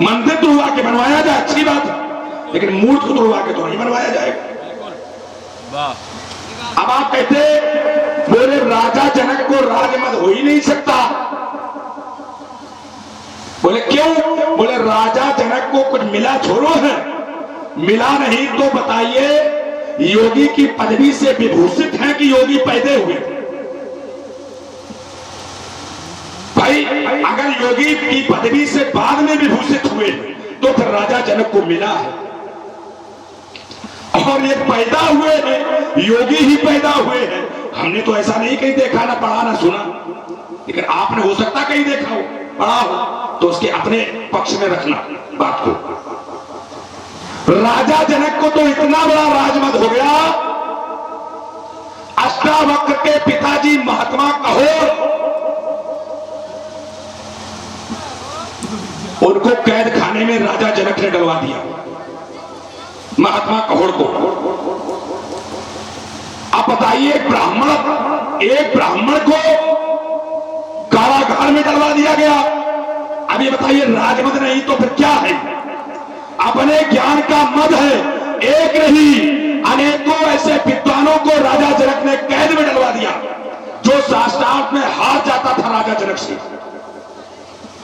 मंदिर तो हुआ के बनवाया जाए, अच्छी बात है, लेकिन मूर्त को तोड़वा के तो नहीं बनवाया जाएगा। अब आप कहते बोले राजा जनक को राजमद हो ही नहीं सकता। बोले क्यों? बोले राजा जनक को कुछ मिला छोड़ो है, मिला नहीं तो बताइए योगी की पदवी से विभूषित हैं कि योगी पैदा हुए? भाई अगर योगी की पदवी से बाद में विभूषित हुए तो फिर राजा जनक को मिला है, और ये पैदा हुए हैं, योगी ही पैदा हुए हैं। हमने तो ऐसा नहीं कहीं देखा, ना पढ़ा ना सुना, लेकिन आपने हो सकता कहीं देखा हो, पढ़ा हो, तो उसके अपने पक्ष में रखना बात को। राजा जनक को तो इतना बड़ा राजमद हो गया, अष्टावक्र के पिताजी महात्मा कहोर, उनको कैद खाने में राजा जनक ने डलवा दिया, महात्मा कहोर को। अब बताइए एक ब्राह्मण को कारागार में डलवा दिया गया। अब ये बताइए राजमद नहीं तो फिर क्या है? अपने ज्ञान का मद है, एक नहीं अनेकों ऐसे विद्वानों को राजा जनक ने कैद में डलवा दिया जो शास्त्रार्थ में हार जाता था राजा जनक से।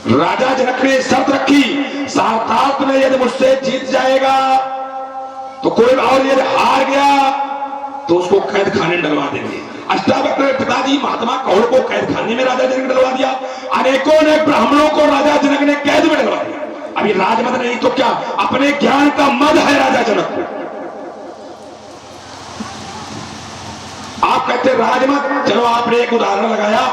राजा जनक ने शर्त रखी, शास्त्रार्थ में यदि मुझसे जीत जाएगा तो कोई, और यदि हार गया तो उसको कैद खाने में डलवा देंगे। अष्टावक्र पिताजी महात्मा कहोर को कैद खाने में राजा जनक ने डलवा दिया, अनेकों ने ब्राह्मणों को राजा जनक ने कैद में डलवा दिया। अभी राजमद नहीं तो क्या, अपने ज्ञान का मद है राजा जनक को। आप कहते राजमद, चलो आपने एक उदाहरण लगाया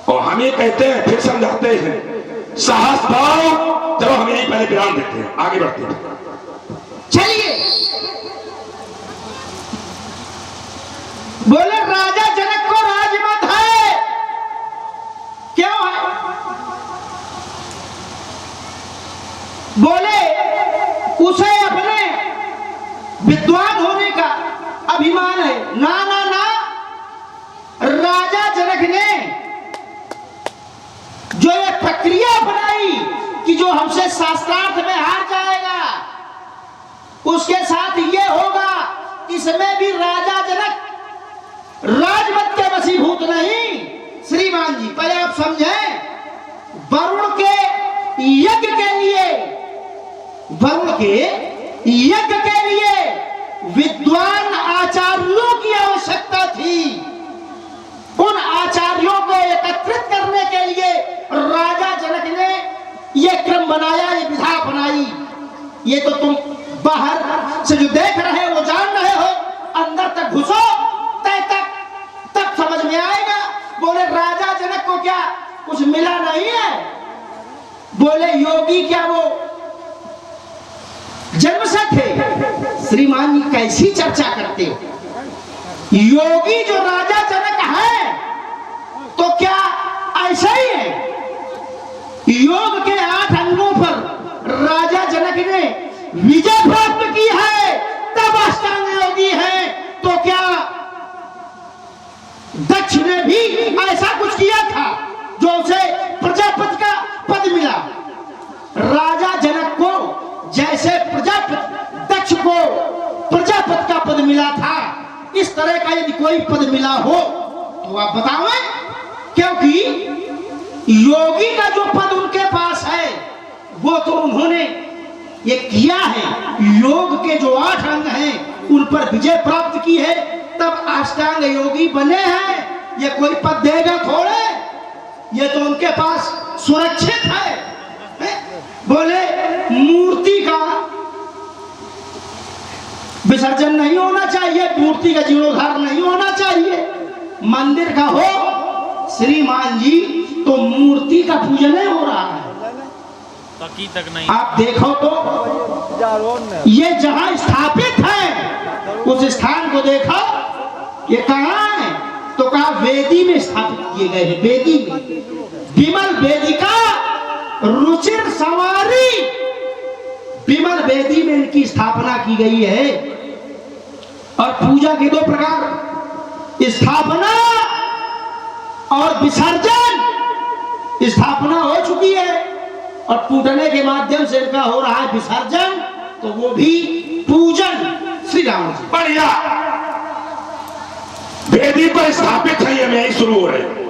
और हम ये कहते हैं, फिर समझाते हैं साहस भाव। चलो हम यही पहले विराम देते हैं, आगे बढ़ते हैं। चलिए, बोले राजा जनक को राजमद है, क्यों है? बोले उसे अपने विद्वान होने का अभिमान है। ना ना ना, राजा जनक ने जो ये प्रक्रिया अपनाई कि जो हमसे शास्त्रार्थ में हार जाएगा उसके साथ ये होगा, इसमें भी राजा जनक राजमद के वशीभूत नहीं। श्रीमान जी पहले आप समझें, वरुण के यज्ञ के लिए, वरुण के यज्ञ के लिए विद्वान आचार्यों की आवश्यकता थी। उन आचार्यों को एकत्रित करने के लिए राजा जनक ने यह क्रम बनाया, ये विधा अपनाई। ये तो तुम बाहर से जो देख रहे हो, जान रहे हो, अंदर तक घुसो तब समझ में आएगा। बोले राजा जनक को क्या कुछ मिला नहीं है? बोले योगी क्या वो जन्म से थे? श्रीमान जी कैसी चर्चा करते हो? योगी जो राजा जनक है तो क्या ऐसा ही है? योग के 8 अंगों पर राजा जनक ने विजय प्राप्त की है, तब अष्टांग योगी है। तो क्या दक्ष ने भी ऐसा कुछ किया था जो उसे प्रजापति का पद मिला? राजा जनक को जैसे प्रजापति दक्ष को प्रजापति का पद मिला था, इस तरह का यदि कोई पद मिला हो तो आप बताओ। क्योंकि योगी का जो पद उनके पास है वो तो उन्होंने ये किया है, योग के जो 8 अंग हैं उन पर विजय प्राप्त की है, तब अष्टांग योगी बने हैं। ये कोई पद देगा थोड़े, ये तो उनके पास सुरक्षित है। बोले मूर्ति का विसर्जन नहीं होना चाहिए, मूर्ति का जीर्णोद्धार नहीं होना चाहिए। मंदिर का हो श्रीमान जी तो मूर्ति का पूजन नहीं हो रहा है, तक नहीं। आप देखो तो ये जहां स्थापित है उस स्थान को देखो, ये कहां है? तो कहा वेदी में स्थापित किए गए हैं। वेदी में विमल वेदिका रुचिर सवारी, विमल वेदी में इनकी स्थापना की गई है। और पूजा के 2 प्रकार, स्थापना और विसर्जन। स्थापना हो चुकी है, और पूजने के माध्यम से इनका हो रहा है विसर्जन, तो वो भी पूजन श्री राम जी। बढ़िया, वेदी पर स्थापित है, ये में ही शुरू हो रहे हैं।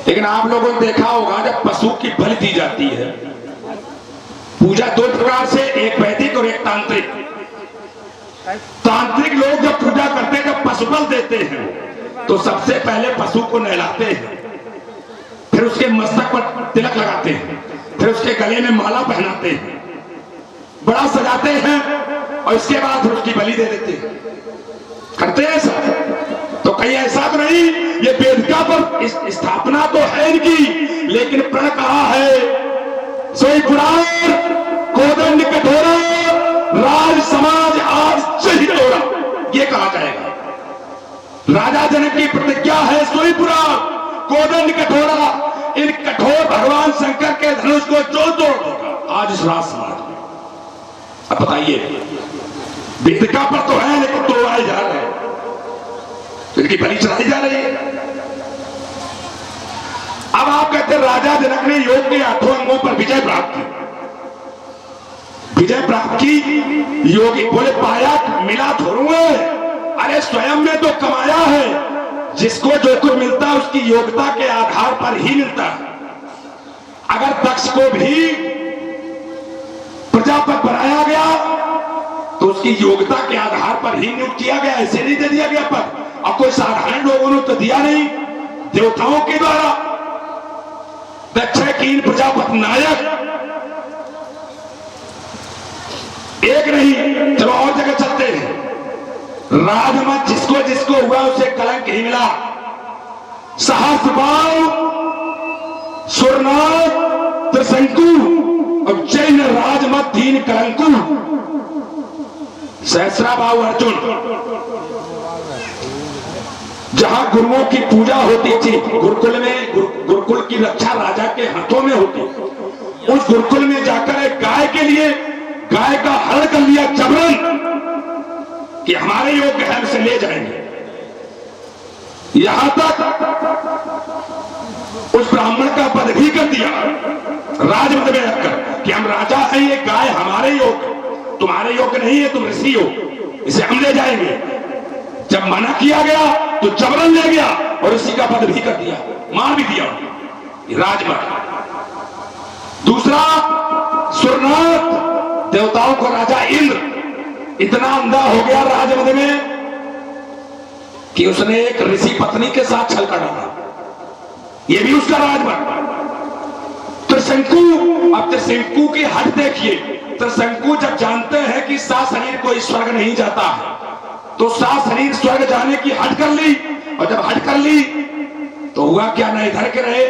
लेकिन आप लोगों ने देखा होगा जब पशु की बलि दी जाती है, पूजा दो प्रकार से, एक वैदिक और एक तांत्रिक। तांत्रिक लोग जब पूजा करते हैं, जब पशु बल देते हैं, तो सबसे पहले पशु को नहलाते हैं, फिर उसके मस्तक पर तिलक लगाते हैं, फिर उसके गले में माला पहनाते हैं, बड़ा सजाते हैं, और इसके बाद फिर उसकी बलि दे देते हैं। करते हैं सब। तो कहीं ऐसा तो नहीं, ये वेदिका पर स्थापना तो है इनकी, लेकिन प्रण कहा है सोई पुराण कोदंड कठोरा राज समाज आज शहीद हो रहा, ये कहा जाएगा। राजा जनक की प्रतिज्ञा है सोई पुराण कोदंड कठोरा, इन कठोर भगवान शंकर के धनुष को जो तोड़ देगा आज इस राज समाज में। अब बताइए, वेदिका पर तो है लेकिन तोड़वाए जा रहे हैं, इनकी बलि चढ़ाई जा रही है। अब आप कहते हैं राजा जनक ने योग के 8 अंगों पर विजय प्राप्त की। विजय प्राप्त की, योगी बोले पाया मिला थोड़ू है, अरे स्वयं ने तो कमाया है। जिसको जो कुछ मिलता है उसकी योग्यता के आधार पर ही मिलता है। अगर दक्ष को भी प्रजापति बनाया गया तो उसकी योग्यता के आधार पर ही नियुक्त किया गया, ऐसे नहीं दे दिया गया पद। और कोई साधारण लोगों ने तो दिया नहीं, देवताओं के द्वारा। दक्ष कीन प्रजापति नायक एक नहीं, चलो और जगह चलते हैं। राजमत जिसको जिसको हुआ उसे कलंक ही मिला। सहस्रबाहु, सुरनाथ, त्रिशंकु और जैन राजमत दीन कलंकु। सहस्राबाहु अर्जुन, जहां गुरुओं की पूजा होती थी, गुरुकुल में गुरुकुल की रक्षा राजा के हाथों में होती, उस गुरुकुल में जाकर एक गाय के लिए गाय का हरण कर लिया जबरन कि हमारे योग्य है, उसे ले जाएंगे। यहां तक उस ब्राह्मण का पद भी कर दिया राजमत में रखकर कि हम राजा हैं, ये गाय हमारे योग्य, तुम्हारे योग्य नहीं है, तुम ऋषि हो, इसे हम ले जाएंगे। जब मना किया गया तो जबरन ले गया और इसी का पद भी कर दिया, मार भी दिया राजमत। दूसरा सुरनाथ, देवताओं को राजा इंद्र इतना अंधा हो गया राजमत में कि उसने एक ऋषि पत्नी के साथ छल कर डाला, ये भी उसका राजमत। त्रिशंकु, अब त्रिशंकु की हट देखिए। त्रिशंकु जब जानते हैं कि सा शरीर कोई स्वर्ग नहीं जाता है, तो सा शरीर स्वर्ग जाने की हट कर ली, और जब हट कर ली तो हुआ क्या, न इधर के रहे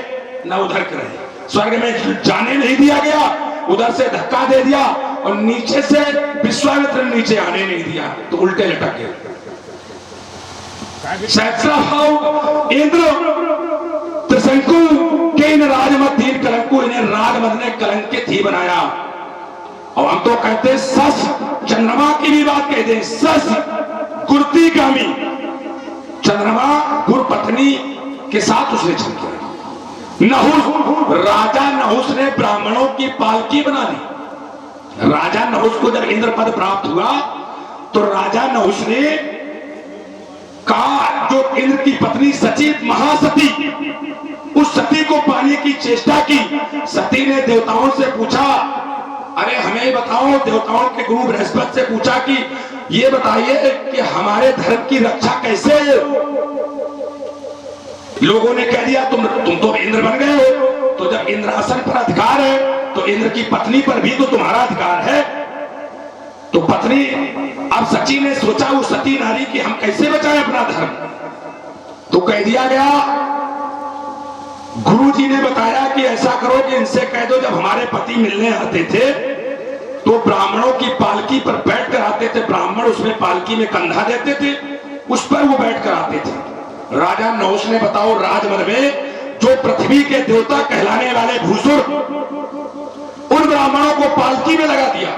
न उधर के रहे। स्वर्ग में जाने नहीं दिया गया, उधर से धक्का दे दिया, और नीचे से विश्वामित्र नीचे आने नहीं दिया, तो उल्टे लटक गए। सहस्राबाहु इंद्र त्रिशंकु के इन राजमत दीन कलंकु, इन्हें राजमत ने कलंकित ही बनाया। और हम तो कहते सस, चंद्रमा की भी बात कहते हैं, सस गुरुतिगामी, चंद्रमा गुरु पत्नी के साथ उसने छल किया। नहुस, राजा नहुस ने ब्राह्मणों की पालकी बना दी। राजा नहुस को जब इंद्र पद प्राप्त हुआ तो राजा नहुस ने कहा, जो इंद्र की पत्नी सची महासती, उस सती को पाने की चेष्टा की। सती ने देवताओं से पूछा, अरे हमें बताओ, देवताओं के गुरु बृहस्पति से पूछा कि ये बताइए कि हमारे धर्म की रक्षा कैसे हो। लोगों ने कह दिया तुम तो इंद्र बन गए हो, तो जब इंद्रासन पर अधिकार है तो इंद्र की पत्नी पर भी तो तुम्हारा अधिकार है। तो पत्नी, अब सची ने सोचा वो सती नारी कि हम कैसे बचाएं अपना धर्म, तो कह दिया गया, गुरु जी ने बताया कि ऐसा करो कि इनसे कह दो जब हमारे पति मिलने आते थे तो ब्राह्मणों की पालकी पर बैठ कर आते थे, ब्राह्मण उसमें पालकी में कंधा देते थे, उस पर वो बैठ कर आते थे। राजा नहुस ने बताओ राजमत में जो पृथ्वी के देवता कहलाने वाले भूसुर, उन ब्राह्मणों को पालकी में लगा दिया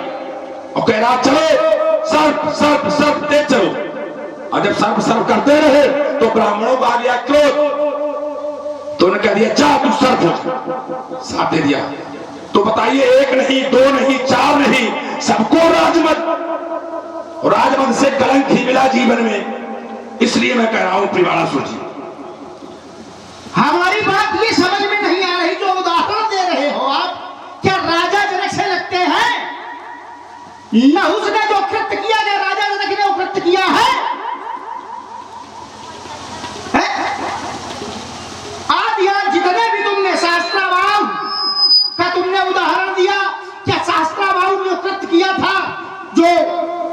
और कह रहा चलो सर्प सर्प सर्प तेज चलो। और जब सर्प सर्प करते रहे तो ब्राह्मणों को आ गया क्रोध, तो उन्होंने कह दिया जा तू सर्प हो, साथ दे दिया। तो बताइए, एक नहीं, दो नहीं, चार नहीं, सबको राजमद, राजमद से कलंक ही मिला जीवन में। इसलिए मैं कह रहा हूं प्रियवाणा जी, हमारी बात ये समझ में नहीं आ रही जो उदाहरण दे रहे हो आप, क्या राजा जनक से लगते हैं? नहुस ने जो कृत्य किया